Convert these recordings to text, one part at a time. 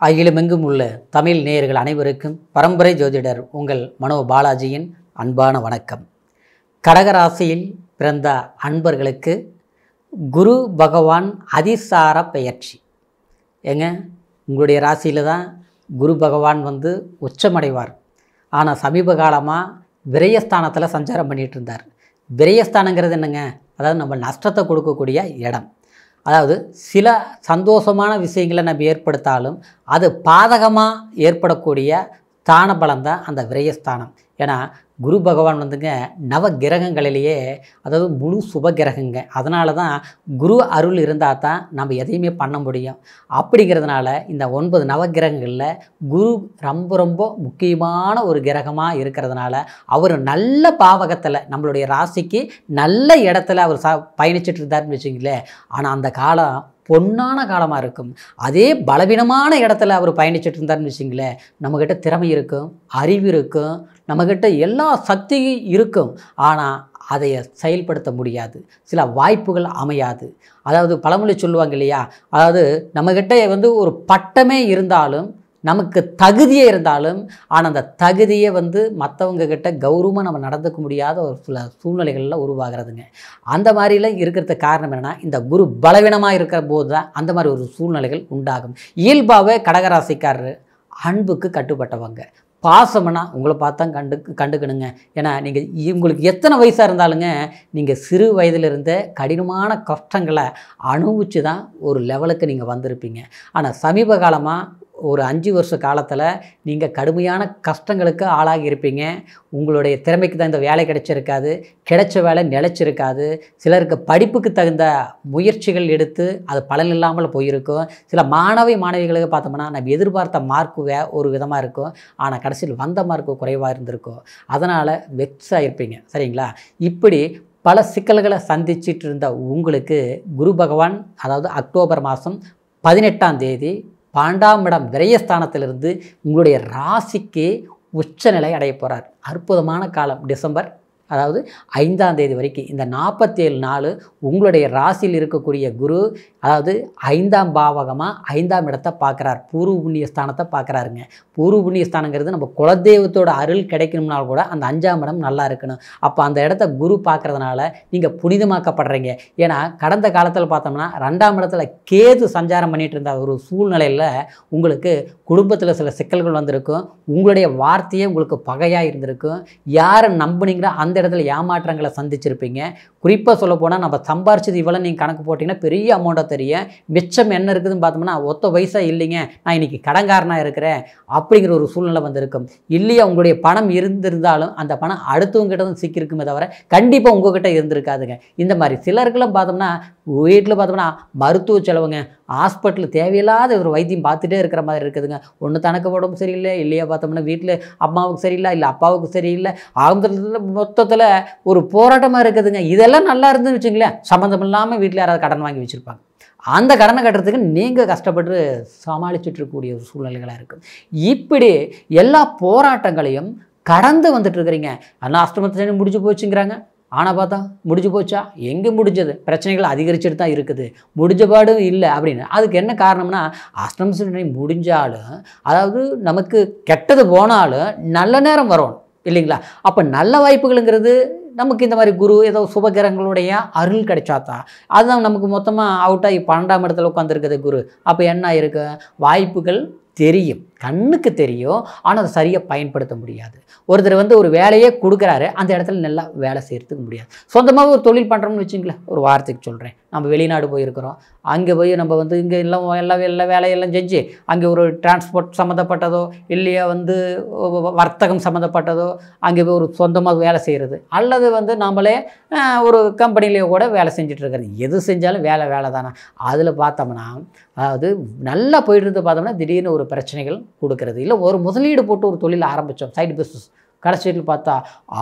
அகிலமெங்கும் உள்ள தமிழ் நேயர்கள் அனைவருக்கும் பரம்பரை ஜோதிடர் உங்கள் மனோ பாலாஜியின் அன்பான வணக்கம். கடகராசியில் பிறந்த அன்பர்களுக்கு குரு பகவான் அதிசார பெயர்ச்சி. உங்களுடைய ராசியில் தான் குரு பகவான் உச்சமடைவார். ஆனால் சமீப காலமாக விரயஸ்தானத்தில் சஞ்சாரம் பண்ணிகிட்டு இருந்தார். விரயஸ்தானங்கிறது என்னங்க? அதாவது நம்ம நஷ்டத்தை கொடுக்கக்கூடிய இடம். அதாவது சில சந்தோஷமான விஷயங்களை நம்ம ஏற்படுத்தாலும் அது பாதகமாக ஏற்படக்கூடிய ஸ்தான பலம் தான் அந்த விரயஸ்தானம். ஏன்னா குரு பகவான் நவ கிரகங்களிலேயே அதாவது முழு சுப கிரகங்க. அதனால தான் குரு அருள் இருந்தால் தான் நம்ம எதையுமே பண்ண முடியும். அப்படிங்கிறதுனால இந்த 9 நவகிரகங்களில் குரு ரொம்ப ரொம்ப முக்கியமான ஒரு கிரகமாக இருக்கிறதுனால அவர் நல்ல பாவகத்தில் நம்மளுடைய ராசிக்கு நல்ல இடத்துல அவர் பயணிச்சுட்டு இருந்தார்னு வச்சுங்களேன். ஆனால் அந்த காலம் பொன்னான காலமாக இருக்கும். அதே பலவீனமான இடத்துல அவர் பயணிச்சுட்டு இருந்தார்னு வச்சுங்களேன், நம்மக்கிட்ட திறமை இருக்கும், அறிவு இருக்கும், நம்மக்கிட்ட எல்லா சக்தியும் இருக்கும். ஆனால் அதை செயல்படுத்த முடியாது, சில வாய்ப்புகள் அமையாது. அதாவது பழமொழி சொல்லுவாங்க இல்லையா, அதாவது நம்மக்கிட்ட ஒரு பட்டமே இருந்தாலும் நமக்கு தகுதியே இருந்தாலும் ஆனால் அந்த தகுதியை மற்றவங்க கிட்ட கௌரவமாக நம்ம நடந்துக்க முடியாத ஒரு சில சூழ்நிலைகளில் உருவாகிறதுங்க. அந்த மாதிரிலாம் இருக்கிறதுக்கு காரணம் என்னென்னா, இந்த குரு பலவீனமாக இருக்கிற போது தான் அந்த மாதிரி ஒரு சூழ்நிலைகள் உண்டாகும். இயல்பாகவே கடகராசிக்காரர் அன்புக்கு கட்டுப்பட்டவங்க. பாசம்னா உங்களை பார்த்தா கண்டுக்கணுங்க. ஏன்னா நீங்கள் உங்களுக்கு எத்தனை வயசாக இருந்தாலுங்க நீங்கள் சிறு வயதிலிருந்தே கடினமான கஷ்டங்களை அனுபவித்து தான் ஒரு லெவலுக்கு நீங்கள் வந்திருப்பீங்க. ஆனால் சமீப காலமாக ஒரு 5 வருஷ காலத்தில் நீங்கள் கடுமையான கஷ்டங்களுக்கு ஆளாகி இருப்பீங்க. உங்களுடைய திறமைக்கு தான் இந்த வேலை கிடைச்சிருக்காது, கிடைச்ச வேலை நிலைச்சிருக்காது. சிலருக்கு படிப்புக்கு தகுந்த முயற்சிகள் எடுத்து அது பலன் இல்லாமல் போயிருக்கும். சில மாணவிகளுக்கு பார்த்தோம்னா நம்ம எதிர்பார்த்த மார்க்கு ஒரு விதமாக இருக்கும், ஆனால் கடைசியில் வந்த மார்க்கு குறைவாக இருந்திருக்கும். அதனால் வெக்ஸ் ஆகிருப்பீங்க. சரிங்களா? இப்படி பல சிக்கல்களை சந்திச்சிட்டு இருந்த உங்களுக்கு குரு பகவான் அதாவது அக்டோபர் மாதம் 18ஆம் தேதி 12ஆம் இடம் விரயஸ்தானத்திலிருந்து உங்களுடைய ராசிக்கு உச்சநிலை அடைய போகிறார். அற்புதமான காலம். டிசம்பர் அதாவது 5ஆம் தேதி வரைக்கும் இந்த 47 நாள் உங்களுடைய ராசியில் இருக்கக்கூடிய குரு அதாவது 5ஆம் பாவகமாக 5ஆம் இடத்தை பார்க்குறார். பூர்வ புண்ணிய ஸ்தானத்தை பார்க்குறாருங்க. பூர்வ புண்ணிய ஸ்தானங்கிறது நம்ம குலதெய்வத்தோட அருள் கிடைக்கணும்னால கூட அந்த 5ஆம் இடம் நல்லா இருக்கணும். அப்போ அந்த இடத்த குரு பார்க்குறதுனால நீங்கள் புனிதமாக்கப்படுறீங்க. ஏன்னா கடந்த காலத்தில் பார்த்தோம்னா 2ஆம் இடத்துல கேது சஞ்சாரம் பண்ணிகிட்டு இருந்த ஒரு சூழ்நிலையில் உங்களுக்கு குடும்பத்தில் சில சிக்கல்கள் வந்திருக்கும். உங்களுடைய வார்த்தையே உங்களுக்கு பகையாக இருந்திருக்கும். யாரை நம்புனீங்களோ அந்த இடத்துல ஏமாற்றங்களை சந்திச்சிருப்பீங்க. குறிப்பாக சொல்ல போனால் நம்ம சம்பாரிச்சது இவ்வளோ நீங்கள் கணக்கு போட்டிங்கன்னா பெரிய அமௌண்ட்டாக தெரியும். மிச்சம் என்ன இருக்குதுன்னு பார்த்தோம்னா ஒத்த வயசாக இல்லைங்க, நான் இன்றைக்கி கடன்காரனாக இருக்கிறேன் அப்படிங்கிற ஒரு சூழ்நிலை வந்திருக்கும். இல்லையா உங்களுடைய பணம் இருந்திருந்தாலும் அந்த பணம் அடுத்தவங்ககிட்ட தான் சிக்கியிருக்குமே தவிர கண்டிப்பாக உங்கள்கிட்ட இருந்திருக்காதுங்க. இந்த மாதிரி சிலருக்கெல்லாம் பார்த்தோம்னா வீட்டில் பார்த்தோம்னா மருத்துவ செலவுங்க, ஹாஸ்பிட்டல் தேவையில்லாத ஒரு வைத்தியம் பார்த்துட்டே இருக்கிற மாதிரி இருக்குதுங்க. ஒன்று தனக்கு உடம்பு சரியில்லை, இல்லையா பார்த்தோம்னா வீட்டில் அம்மாவுக்கு சரியில்லை, இல்லை அப்பாவுக்கு சரியில்லை, ஆரம்பத்தில் மொத்தத்தில் ஒரு போராட்டமாக இருக்குதுங்க. இதெல்லாம் நல்லா இருந்துன்னு வச்சுங்களேன், சம்மந்தம் இல்லாமல் வீட்டில் யாராவது கடன் வாங்கி வச்சுருப்பாங்க. அந்த கடனை கட்டுறதுக்கு நீங்கள் கஷ்டப்பட்டு சமாளிச்சுட்டு இருக்கக்கூடிய ஒரு சூழ்நிலைகளாக இருக்குது. இப்படி எல்லா போராட்டங்களையும் கடந்து வந்துட்டு இருக்கிறீங்க. ஆனால் அஷ்டமத்தை முடிஞ்சு போச்சுங்கிறாங்க. ஆனால் பார்த்தா முடிஞ்சு போச்சா? எங்கே முடிஞ்சது? பிரச்சனைகள் அதிகரிச்சுட்டு தான் இருக்குது, முடிஞ்சபாடும் இல்லை அப்படின்னு. அதுக்கு என்ன காரணம்னா அஷ்டம சனி முடிஞ்சாலும் அதாவது நமக்கு கெட்டது போனாலும் நல்ல நேரம் வரும் இல்லைங்களா? அப்போ நல்ல வாய்ப்புகளுங்கிறது நமக்கு இந்த மாதிரி குரு ஏதோ சுபகிரகங்களுடைய அருள் கிடைச்சாதான். அதுதான் நமக்கு மொத்தமாக அவுட் ஆகி 12ஆம் இடத்துல உட்காந்துருக்குது குரு. அப்போ என்ன இருக்கு? வாய்ப்புகள் தெரியும், கண்ணுக்கு தெரியும், ஆனால் அதை சரியாக பயன்படுத்த முடியாது. ஒருத்தர் ஒரு வேலையே கொடுக்குறாரு, அந்த இடத்துல நல்லா வேலை செய்கிறதுக்கு முடியாது. சொந்தமாக ஒரு தொழில் பண்ணுறோம்னு வச்சுங்களேன், ஒரு வார்த்தைக்கு சொல்கிறேன், நம்ம வெளிநாடு போயிருக்கிறோம், அங்கே போய் நம்ம இங்கே எல்லா வேலையெல்லாம் செஞ்சு அங்கே ஒரு டிரான்ஸ்போர்ட் சம்மந்தப்பட்டதோ இல்லையா வர்த்தகம் சம்மந்தப்பட்டதோ அங்கே போய் ஒரு சொந்தமாக வேலை செய்கிறது, அல்லது நம்மளே ஒரு கம்பெனிலேயோ கூட வேலை செஞ்சுட்டு இருக்கிறது. எது செஞ்சாலும் வேலை தானே. அதில் பார்த்தோம்னா அதாவது நல்லா போயிட்டு இருந்து பார்த்தோம்னா திடீர்னு ஒரு பிரச்சனைகள் கொடுக்கறது. இல்லை ஒரு முதலீடு போட்டு ஒரு தொழில் ஆரம்பித்தோம், சைடு பிஸ்னஸ், கடைசியில் பார்த்தா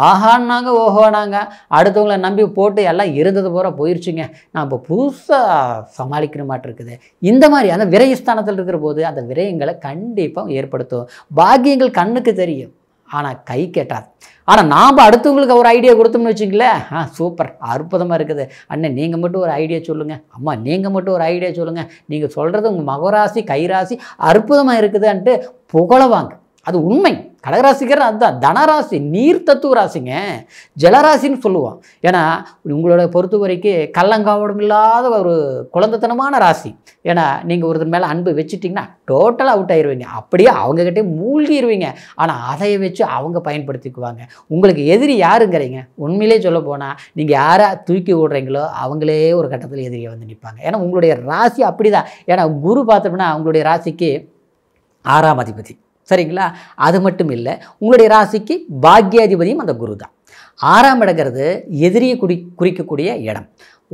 ஆஹான்னாங்க ஓஹோனாங்க, அடுத்தவங்களை நம்பி போட்டு எல்லாம் இருந்தது பூரா போயிடுச்சுங்க. நான் இப்போ புதுசாக சமாளிக்கிற மாட்டு இருக்குது. இந்த மாதிரி அந்த விரயஸ்தானத்தில் இருக்கிற போது அந்த விரயங்களை கண்டிப்பாக ஏற்படுத்தும். பாக்கியங்கள் கண்ணுக்கு தெரியும், ஆனால் கை கெட்டாது. ஆனால் நாம் அடுத்தவங்களுக்கு ஒரு ஐடியா கொடுத்தோம்னு வச்சுங்களேன், சூப்பர் அற்புதமாக இருக்குது அண்ணன், நீங்கள் மட்டும் ஒரு ஐடியா சொல்லுங்கள், அம்மா நீங்கள் மட்டும் ஒரு ஐடியா சொல்லுங்கள், நீங்கள் சொல்கிறது உங்கள் மகராசி கைராசி அற்புதமாக இருக்குதுன்ட்டு புகழவாங்க. அது உண்மை. கடகராசிக்கிற அதுதான் தனராசி, நீர் தத்துவ ராசிங்க, ஜலராசின்னு சொல்லுவோம். ஏன்னா உங்களோட பொறுத்த வரைக்கும் கள்ளங்காவடம் இல்லாத ஒரு குழந்தைத்தனமான ராசி. ஏன்னா நீங்கள் ஒருத்தர் மேலே அன்பு வச்சுட்டிங்கன்னா டோட்டலாக அவுட் ஆயிடுவீங்க, அப்படியே அவங்ககிட்டே மூழ்கிடுவீங்க. ஆனால் அதை வச்சு அவங்க பயன்படுத்திக்குவாங்க. உங்களுக்கு எதிரி யாருங்கிறீங்க? உண்மையிலே சொல்ல போனால் நீங்கள் யாரை தூக்கி விடுறீங்களோ அவங்களே ஒரு கட்டத்தில் எதிரியை வந்து நிற்பாங்க. ஏன்னா உங்களுடைய ராசி அப்படி தான். ஏன்னா குரு பார்த்தோம்னா உங்களுடைய ராசிக்கு 6ஆம் அதிபதி, சரிங்களா? அது மட்டும் இல்லை, உங்களுடைய ராசிக்கு பாக்யாதிபதியும் அந்த குரு தான். 6ஆம் இடங்கிறது எதிரியை குறிக்கக்கூடிய இடம்.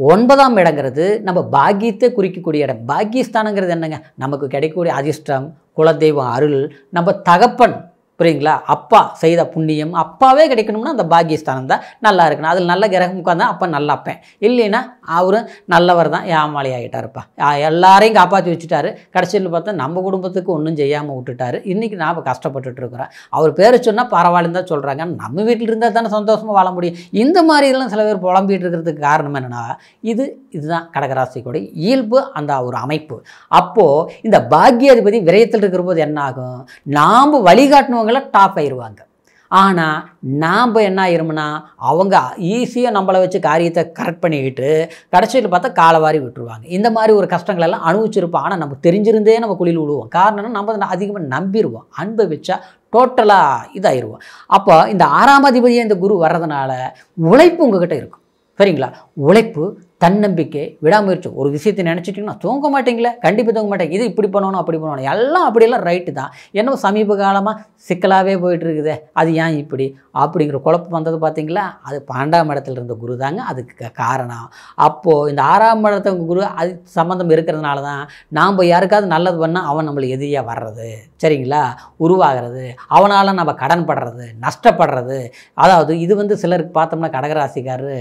9ஆம் இடங்கிறது நம்ம பாக்கியத்தை குறிக்கக்கூடிய இடம். பாக்கியஸ்தானங்கிறது என்னங்க? நமக்கு கிடைக்கக்கூடிய அதிர்ஷ்டம், குலதெய்வம் அருள், நம்ம தகப்பன், புரியுங்களா, அப்பா செய்த புண்ணியம் அப்பாவே கிடைக்கணும்னா அந்த பாக்கியஸ்தானம் தான் நல்லா இருக்கணும். அதில் நல்ல கிரகம் உட்காந்தா அப்போ நல்லா அப்பேன், இல்லைன்னா அவரும் நல்லவர் தான், ஏமாளி ஆகிட்டாருப்பா, எல்லாரையும் காப்பாற்றி வச்சுட்டாரு, கடைசியில் பார்த்தா நம்ம குடும்பத்துக்கு ஒன்றும் செய்யாமல் விட்டுட்டாரு, இன்றைக்கி நாம் கஷ்டப்பட்டுட்டு இருக்கிறோம். அவர் பேரை சொன்னால் பரவாயில்லன்னு தான் சொல்கிறாங்க. நம்ம வீட்டில் இருந்தால் தானே சந்தோஷமாக வாழ முடியும். இந்த மாதிரி இதெல்லாம் சில பேர் புலம்பிகிட்டு இருக்கிறதுக்கு காரணம் என்னென்னா இதுதான் கடகராசிக்குடைய இயல்பு, அந்த ஒரு அமைப்பு. அப்போது இந்த பாக்யாதிபதி விரயத்தில் இருக்கிற போது என்ன ஆகும்? நாம் வழிகாட்டினவங்க டாப் ஆயிடுவாங்க. ஆனால் நாம் என்ன ஆயிரும்னா அவங்க ஈஸியாக நம்மளை வச்சு காரியத்தை கரெக்ட் பண்ணிக்கிட்டு கடைசியில் பார்த்தா காலவாரி விட்டுருவாங்க. இந்த மாதிரி ஒரு கஷ்டங்கள் எல்லாம் அனுபவிச்சிருப்போம். ஆனால் நம்ம தெரிஞ்சிருந்தே நம்ம குழியில் விடுவோம். காரணம் நம்ம அதிகமாக நம்பிடுவோம், அன்பை வச்சா டோட்டலாக இதாகிடுவோம். அப்போ இந்த 6ஆம் அதிபதியாக இந்த குரு வர்றதுனால உழைப்பு உங்ககிட்ட இருக்கும், சரிங்களா? உழைப்பு, தன்னம்பிக்கை, விடாமுயற்சி. ஒரு விஷயத்தை நினச்சிட்டிங்கன்னா தூங்க மாட்டீங்களே, கண்டிப்பாக தூங்க மாட்டேங்க, இது இப்படி பண்ணணும் அப்படி பண்ணணும், எல்லாம் அப்படியெல்லாம் ரைட்டு தான். என்ன சமீப காலமாக சிக்கலாகவே போயிட்டு இருக்குது, அது ஏன் இப்படி அப்படிங்கிற குழப்பம் வந்தது பார்த்தீங்களா? அது 12ஆம் இடத்துல இருந்த குரு தாங்க அதுக்கு காரணம். அப்போது இந்த 6ஆம் இடத்த குரு அது சம்மந்தம் இருக்கிறதுனால தான் நாம் யாருக்காவது நல்லது பண்ணால் அவன் நம்மளை எதிரியாக வர்றது, சரிங்களா, உருவாகிறது, அவனால் நம்ம கடன் படுறது, நஷ்டப்படுறது. அதாவது இது சிலருக்கு பார்த்தோம்னா கடகராசிக்காரரு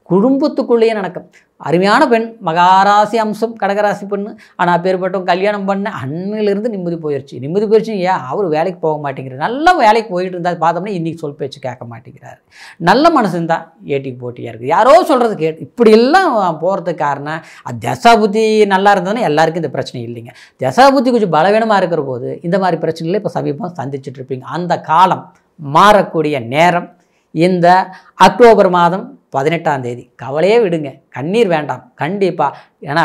குடும்பத்துக்குள்ளேயே நடக்கும். அருமையான பெண், மகாராசி அம்சம், கடகராசி பெண்ணு, ஆனால் பேர்பட்டவங்க கல்யாணம் பண்ண அண்ணிலிருந்து நிம்மதி போயிடுச்சு. ஏன் அவர் வேலைக்கு போக மாட்டேங்கிறார்? நல்லா வேலைக்கு போயிட்டு இருந்தால் பார்த்தோம்னா இன்றைக்கி சொல் பேச்சு கேட்க மாட்டேங்கிறார். நல்ல மனசுன்னு தான் ஏட்டிக்கு போட்டியாக இருக்குது, யாரோ சொல்கிறது கேட்டு இப்படியெல்லாம் போகிறதுக்கு காரணம் அது தசாபுத்தி நல்லா இருந்ததுன்னா எல்லாருக்கும் இந்த பிரச்சனை இல்லைங்க. தசாபுத்தி கொஞ்சம் பலவீனமாக இருக்கிற போது இந்த மாதிரி பிரச்சனைகளை இப்போ சமீபம் சந்திச்சுட்டு இருப்பீங்க. அந்த காலம் மாறக்கூடிய நேரம் இந்த அக்டோபர் மாதம் 18ஆம் தேதி. கவலையே விடுங்க, கண்ணீர் வேண்டாம் கண்டிப்பாக. ஏன்னா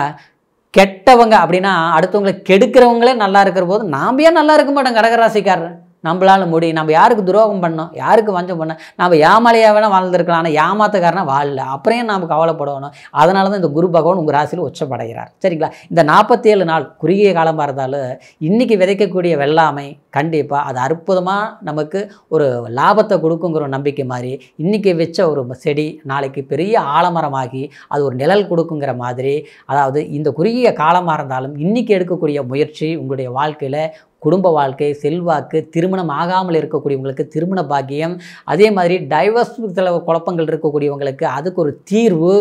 கெட்டவங்க அப்படின்னா அடுத்தவங்களை கெடுக்கிறவங்களே நல்லா இருக்கிற போது நாம் ஏன் நல்லா இருக்க மாட்டோம்? கடகராசிக்காரர் நம்மளால முடியும். நம்ம யாருக்கு துரோகம் பண்ணோம், யாருக்கு வஞ்சம் பண்ணோம்? நம்ம ஏமாலையாக வேணால் வாழ்ந்துருக்கலாம், ஆனால் ஏமாத்தக்காரனா வாழல, அப்புறம் நாம் கவலைப்படணும். அதனால தான் இந்த குரு பகவான் உங்கள் ராசியில் உச்சப்படைகிறார், சரிங்களா? இந்த 47 நாள் குறுகிய காலமாக இருந்தாலும் இன்றைக்கி விதைக்கக்கூடிய வெள்ளாமை கண்டிப்பாக அது அற்புதமாக நமக்கு ஒரு லாபத்தை கொடுக்குங்கிற ஒரு நம்பிக்கை மாதிரி, இன்றைக்கி வச்ச ஒரு செடி நாளைக்கு பெரிய ஆலமரமாகி அது ஒரு நிழல் கொடுக்குங்கிற மாதிரி. அதாவது இந்த குறுகிய காலமாக இருந்தாலும் இன்றைக்கி எடுக்கக்கூடிய முயற்சி உங்களுடைய வாழ்க்கையில் குடும்ப வாழ்க்கை, செல்வாக்கு, திருமணம் ஆகாமல் இருக்கக்கூடியவங்களுக்கு திருமண பாக்கியம், அதே மாதிரி டைவர்ஸ் சில குழப்பங்கள் இருக்கக்கூடியவங்களுக்கு அதுக்கு ஒரு தீர்வு,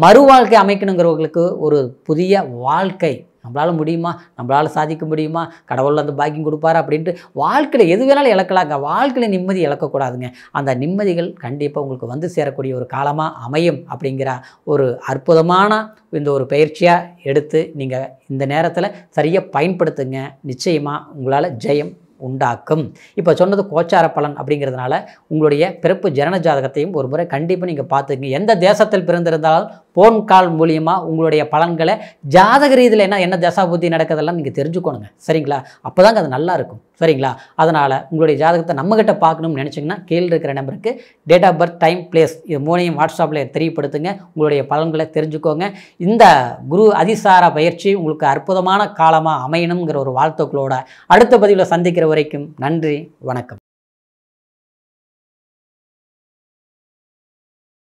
மறு வாழ்க்கை அமைக்கணுங்கிறவங்களுக்கு ஒரு புதிய வாழ்க்கை. நம்மளால் முடியுமா, நம்மளால் சாதிக்க முடியுமா, கடவுள் அந்த பாக்கியம் கொடுப்பாரு அப்படின்ட்டு வாழ்க்கையில் எது வேணாலும் இழக்கலாங்க. வாழ்க்கையில் நிம்மதி இழக்கக்கூடாதுங்க. அந்த நிம்மதிகள் கண்டிப்பாக உங்களுக்கு வந்து சேரக்கூடிய ஒரு காலமாக அமையும் அப்படிங்கிற ஒரு அற்புதமான இந்த ஒரு பயிற்சியாக எடுத்து நீங்கள் இந்த நேரத்தில் சரியாக பயன்படுத்துங்க. நிச்சயமாக உங்களால் ஜெயம் உண்டாக்கும். இப்போ சொன்னது கோச்சார பலன் அப்படிங்கிறதுனால உங்களுடைய பிறப்பு ஜனன ஜாதகத்தையும் ஒரு முறை கண்டிப்பாக நீங்கள் பார்த்துக்குங்க. எந்த தேசத்தில் பிறந்திருந்தாலும் ஃபோன் கால் மூலியமாக உங்களுடைய பலன்களை ஜாதக ரீதியில் என்ன தசாபுத்தி நடக்கிறதெல்லாம் நீங்கள் தெரிஞ்சுக்கணுங்க, சரிங்களா? அப்போ தாங்க அது நல்லா இருக்கும், சரிங்களா? அதனால் உங்களுடைய ஜாதகத்தை நம்மகிட்ட பார்க்கணும்னு நினச்சிங்கன்னா கீழே இருக்கிற நம்பருக்கு date of birth, time, place இது மூணையும் வாட்ஸ்அப்பில் தெரியப்படுத்துங்க. உங்களுடைய பலன்களை தெரிஞ்சுக்கோங்க. இந்த குரு அதிசார பயிற்சி உங்களுக்கு அற்புதமான காலமாக அமையணுங்கிற ஒரு வாழ்த்துக்களோட அடுத்த பதிவில் சந்திக்கிற வரைக்கும் நன்றி, வணக்கம்.